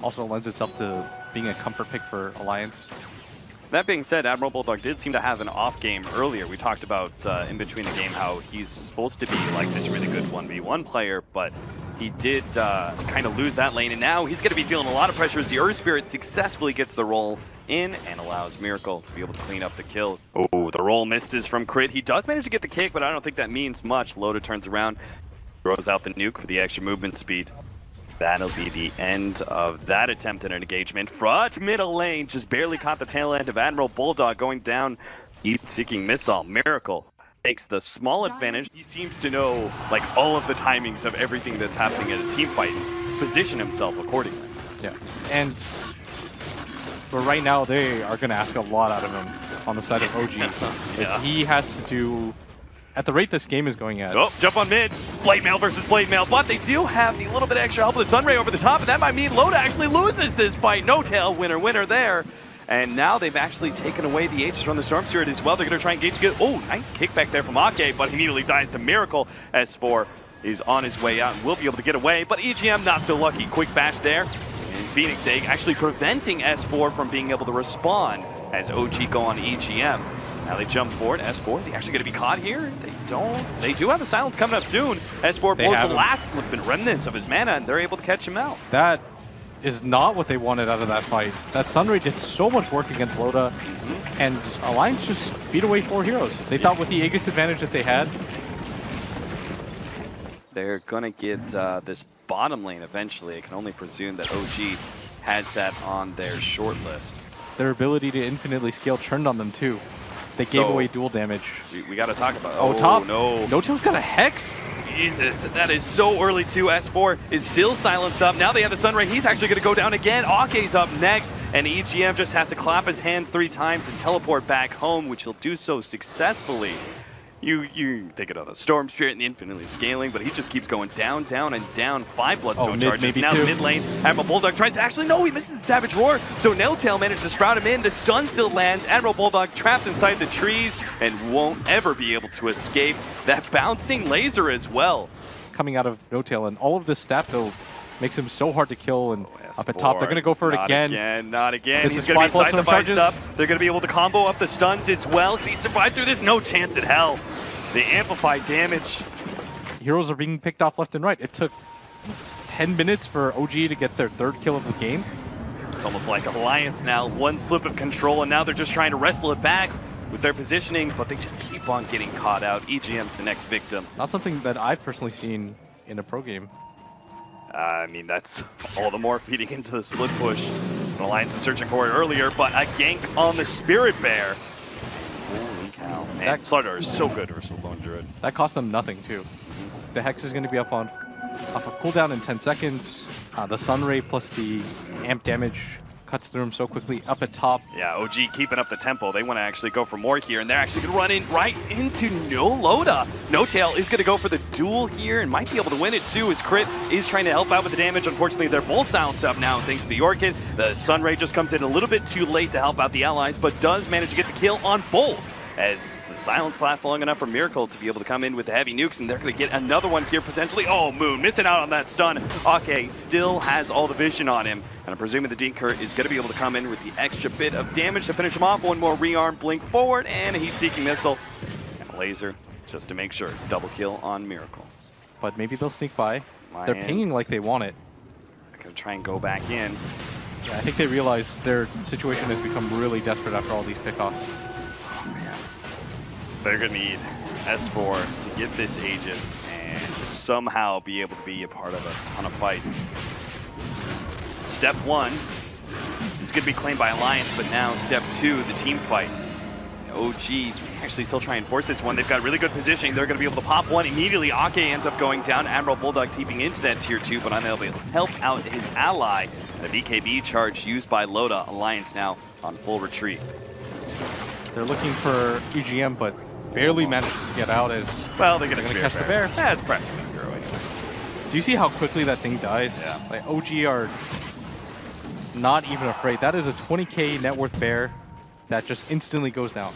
also lends itself to being a comfort pick for Alliance. That being said, Admiral Bulldog did seem to have an off game earlier. We talked about in between the game how he's supposed to be like this really good 1v1 player, but he did kind of lose that lane, and now he's going to be feeling a lot of pressure as the Earth Spirit successfully gets the roll in and allows Miracle to be able to clean up the kill. Oh, the roll misses from Crit. He does manage to get the kick, but I don't think that means much. Loda turns around, throws out the nuke for the extra movement speed. That'll be the end of that attempt at an engagement. Frudge middle lane just barely caught the tail end of Admiral Bulldog going down. Heat-seeking missile. Miracle takes the small advantage. He seems to know like all of the timings of everything that's happening at a team fight and position himself accordingly. Yeah, but right now they are going to ask a lot out of him on the side of OG. Yeah. He has to do, at the rate this game is going at. Oh, jump on mid. Blade Mail versus Blade Mail, but they do have the little bit extra help with the Sunray over the top, and that might mean Loda actually loses this fight. No tail, winner there. And now they've actually taken away the Aegis from the Storm Spirit as well. They're going to try and engage to get, oh, nice kickback there from Ake, but he immediately dies to Miracle. S4 is on his way out and will be able to get away, but EGM not so lucky. Quick bash there. And Phoenix Egg actually preventing S4 from being able to respond as OG go on EGM. Now they jump forward. S4, is he actually going to be caught here? They don't. They do have a silence coming up soon. S4 blows the last remnants of his mana, and they're able to catch him out. That is not what they wanted out of that fight. That Sunray did so much work against Loda, and Alliance just beat away 4 heroes. They thought with the Aegis advantage that they had. They're going to get this bottom lane eventually. I can only presume that OG has that on their short list. Their ability to infinitely scale turned on them too. They gave away dual damage. We got to talk about. Oh, top. No. No-Tail's got a Hex. Jesus, that is so early too. S4 is still silenced up. Now they have the Sunray. He's actually going to go down again. Ake's up next, and EGM just has to clap his hands 3 times and teleport back home, which he'll do so successfully. You think of the Storm Spirit and the infinitely scaling, but he just keeps going down, down, and down. 5 Bloodstone charges. Now mid lane, Admiral Bulldog tries to actually, no, he misses the Savage Roar. So No-Tail managed to sprout him in. The stun still lands. Admiral Bulldog trapped inside the trees and won't ever be able to escape. That bouncing laser as well. Coming out of No-Tail, and all of this stat build makes him so hard to kill. And up at top, they're going to go for it again. Not again. This He's is going to be 5 Bloodstone side-to-side up. They're going to be able to combo up the stuns as well. If he survived through this, no chance in hell. They amplify damage. Heroes are being picked off left and right. It took 10 minutes for OG to get their 3rd kill of the game. It's almost like Alliance now. 1 slip of control, and now they're just trying to wrestle it back with their positioning, but they just keep on getting caught out. EGM's the next victim. Not something that I've personally seen in a pro game. I mean, that's all the more feeding into the split push. Alliance is searching for it earlier, but a gank on the Spirit Bear. Holy cow. Man, that Slardar is so good versus the Lone Druid. That cost them nothing, too. The Hex is going to be off of cooldown in 10 seconds. The Sunray plus the amp damage cuts through him so quickly up at top. Yeah, OG keeping up the tempo. They want to actually go for more here, and they're actually going to run in right into no Loda. No-Tail is going to go for the duel here and might be able to win it too, as Crit is trying to help out with the damage. Unfortunately, they're both silenced up now thanks to the Orchid. The Sunray just comes in a little bit too late to help out the allies, but does manage to get the kill on both, as the silence lasts long enough for Miracle to be able to come in with the heavy nukes, and they're going to get another one here potentially. Oh, Moon missing out on that stun. Ake still has all the vision on him, and I'm presuming the Dinker is going to be able to come in with the extra bit of damage to finish him off. One more rearm, blink forward, and a heat-seeking missile. And a laser just to make sure. Double kill on Miracle. But maybe they'll sneak by. They're pinging like they want it. They're going to try and go back in. Yeah, I think they realize their situation has become really desperate after all these pickoffs. They're going to need S4 to get this Aegis and somehow be able to be a part of a ton of fights. Step 1 is going to be claimed by Alliance, but now step 2, the team fight. OG actually still trying to force this one. They've got really good positioning. They're going to be able to pop one immediately. Ake ends up going down. Admiral Bulldog teeping into that tier 2, but unable to help out his ally. The BKB charge used by Loda. Alliance now on full retreat. They're looking for EGM, but barely manages to get out as well. They're going to catch the bear. Yeah, it's practically a hero anyway. Do you see how quickly that thing dies? Yeah. Like OG are not even afraid. That is a 20k net worth bear that just instantly goes down.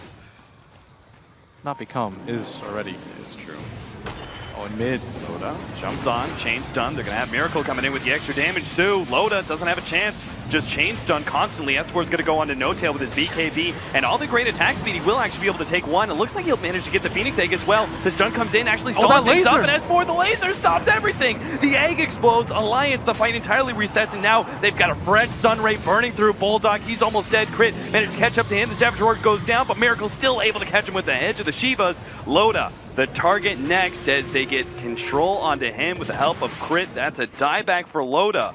Not become, is already. It's true. Oh, in mid. Loda jumps on, chain stun. They're going to have Miracle coming in with the extra damage too. Loda doesn't have a chance. Just chain stun constantly. S4 is going to go on to No Tail with his BKB. And all the great attack speed, he will actually be able to take one. It looks like he'll manage to get the Phoenix Egg as well. The stun comes in, actually stalls things up, and S4, the laser stops everything. The egg explodes. Alliance, the fight entirely resets, and now they've got a fresh Sun Ray burning through Bulldog. He's almost dead. Crit managed to catch up to him. The Savage Roar goes down, but Miracle's still able to catch him with the edge of the Shivas. Loda, the target next as they get control onto him with the help of Crit. That's a dieback for Loda.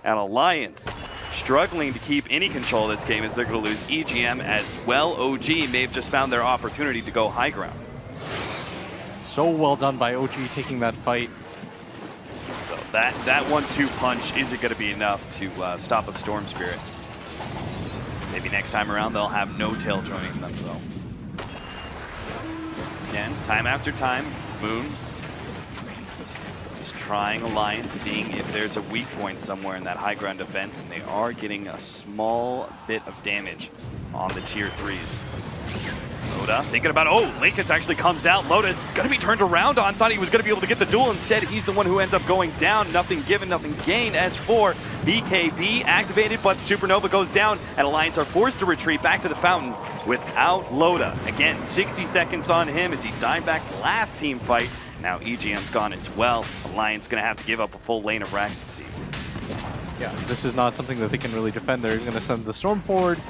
And Alliance struggling to keep any control of this game as they're going to lose EGM as well. OG may have just found their opportunity to go high ground. So well done by OG taking that fight. So that 1-2 punch isn't going to be enough to stop a Storm Spirit. Maybe next time around they'll have No Tail joining them though. Again, time after time, Moon just trying Alliance, seeing if there's a weak point somewhere in that high ground defense, and they are getting a small bit of damage on the tier 3s. Loda thinking about, oh, Lincoln actually comes out. Loda's going to be turned around on. Thought he was going to be able to get the duel. Instead, he's the one who ends up going down. Nothing given, nothing gained. As for BKB activated, but Supernova goes down, and Alliance are forced to retreat back to the fountain without Loda. Again, 60 seconds on him as he died back last team fight. Now EGM's gone as well. Alliance going to have to give up a full lane of racks, it seems. Yeah, this is not something that they can really defend. They're going to send the Storm forward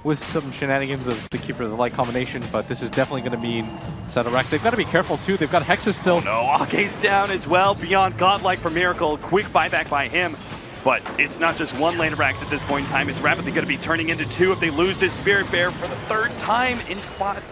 with some shenanigans of the Keeper of the Light combination, but this is definitely going to mean set of racks. They've got to be careful too. They've got Hexes still. Oh no, Ake's down as well. Beyond Godlike for Miracle. Quick buyback by him. But it's not just one lane of racks at this point in time. It's rapidly going to be turning into two if they lose this Spirit Bear for the third time in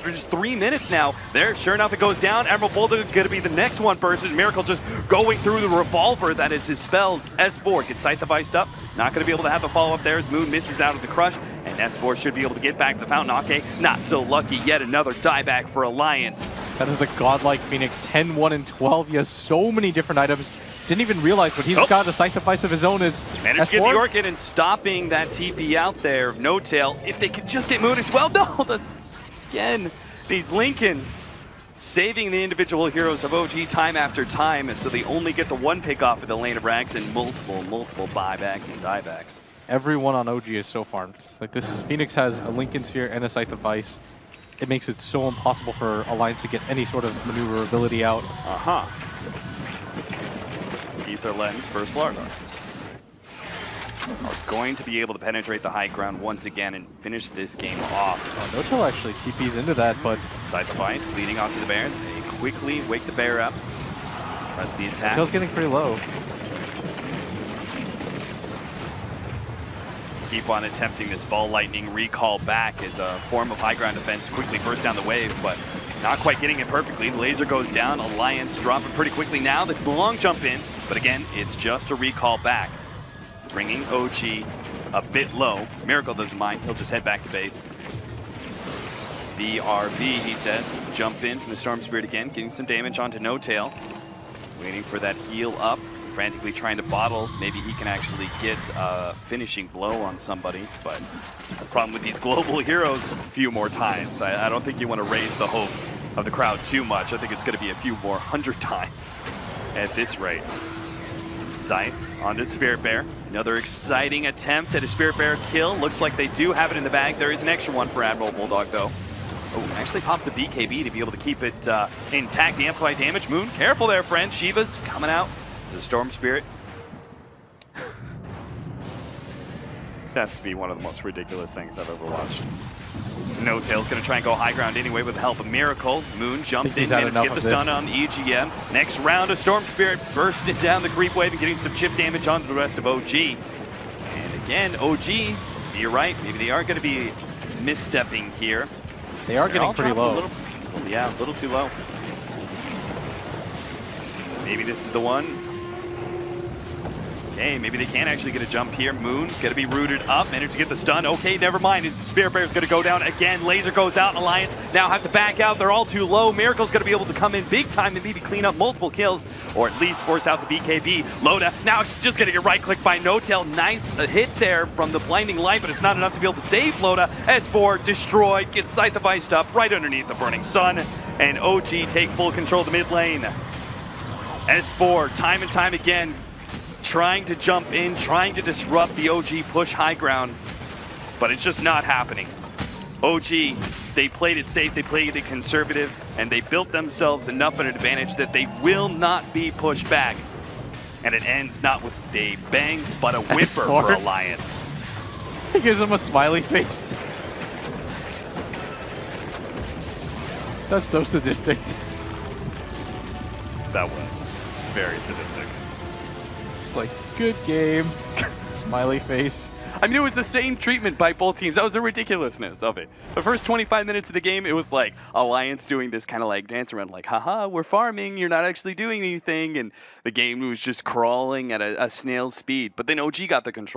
just 3 minutes now. There, sure enough, it goes down. Admiral Bulldog going to be the next one person. Miracle just going through the revolver. That is his spells. S4 gets Sight Device up. Not going to be able to have a follow-up there as Moon misses out of the crush. And S4 should be able to get back to the fountain. Ake, not so lucky. Yet another dieback for Alliance. That is a godlike Phoenix. 10, 1, and 12. He has so many different items. Didn't even realize, but he's got a Sight Device of his own. Managed to get the Orchid and stopping that TP out there. No Tail. If they could just get Moon as well. No, again, these Lincolns saving the individual heroes of OG time after time, so they only get the one pick off of the lane of racks and multiple buybacks and diebacks. Everyone on OG is so farmed. Like this, Phoenix has a Lincoln Sphere and a Sight Device. It makes it so impossible for Alliance to get any sort of maneuverability out. Ether Lens versus Larva are going to be able to penetrate the high ground once again and finish this game off. No Tail actually TPs into that, but Sight Device leading onto the bear. They quickly wake the bear up. Press the attack. Tail's getting pretty low. Keep on attempting this Ball Lightning recall back as a form of high ground defense. Quickly burst down the wave, but not quite getting it perfectly. The laser goes down. Alliance dropping pretty quickly now. The long jump in, but again, it's just a recall back. Bringing OG a bit low. Miracle doesn't mind. He'll just head back to base. BRB, he says. Jump in from the Storm Spirit again, getting some damage onto No Tail. Waiting for that heal up. Frantically trying to bottle. Maybe he can actually get a finishing blow on somebody, but the problem with these global heroes, a few more times. I don't think you want to raise the hopes of the crowd too much. I think it's going to be a few more 100 times at this rate. Sight onto the Spirit Bear. Another exciting attempt at a Spirit Bear kill. Looks like they do have it in the bag. There is an extra one for Admiral Bulldog though. Oh, actually pops the BKB to be able to keep it intact. The amplified damage. Moon, careful there, friend. Shiva's coming out. It's a Storm Spirit. This has to be one of the most ridiculous things I've ever watched. No Tail's going to try and go high ground anyway with the help of Miracle. Moon jumps in and get the stun on EGM. Next round, a Storm Spirit bursting down the creep wave and getting some chip damage onto the rest of OG. And again, OG, you're right, maybe they are going to be misstepping here. They are getting pretty low. A little too low. Maybe this is the one. Okay, maybe they can actually get a jump here. Moon gonna be rooted up, managed to get the stun. Okay, never mind. Spirit Bear's gonna go down again. Laser goes out. Alliance now have to back out. They're all too low. Miracle's gonna be able to come in big time and maybe clean up multiple kills, or at least force out the BKB. Loda now just gonna get right clicked by No Tail. Nice hit there from the blinding light, but it's not enough to be able to save Loda. S4 destroyed, gets Sight Device up right underneath the burning sun, and OG take full control of the mid lane. S4, time and time again, trying to jump in, trying to disrupt the OG push high ground, but it's just not happening. OG, they played it safe, they played it conservative, and they built themselves enough of an advantage that they will not be pushed back. And it ends not with a bang, but a whimper for Alliance. He gives him a smiley face. That's so sadistic. That was very sadistic. Just like, good game. Smiley face. I mean, it was the same treatment by both teams. That was the ridiculousness of it. The first 25 minutes of the game, it was like Alliance doing this kind of like dance around, like, haha, we're farming, you're not actually doing anything. And the game was just crawling at a snail's speed. But then OG got the control.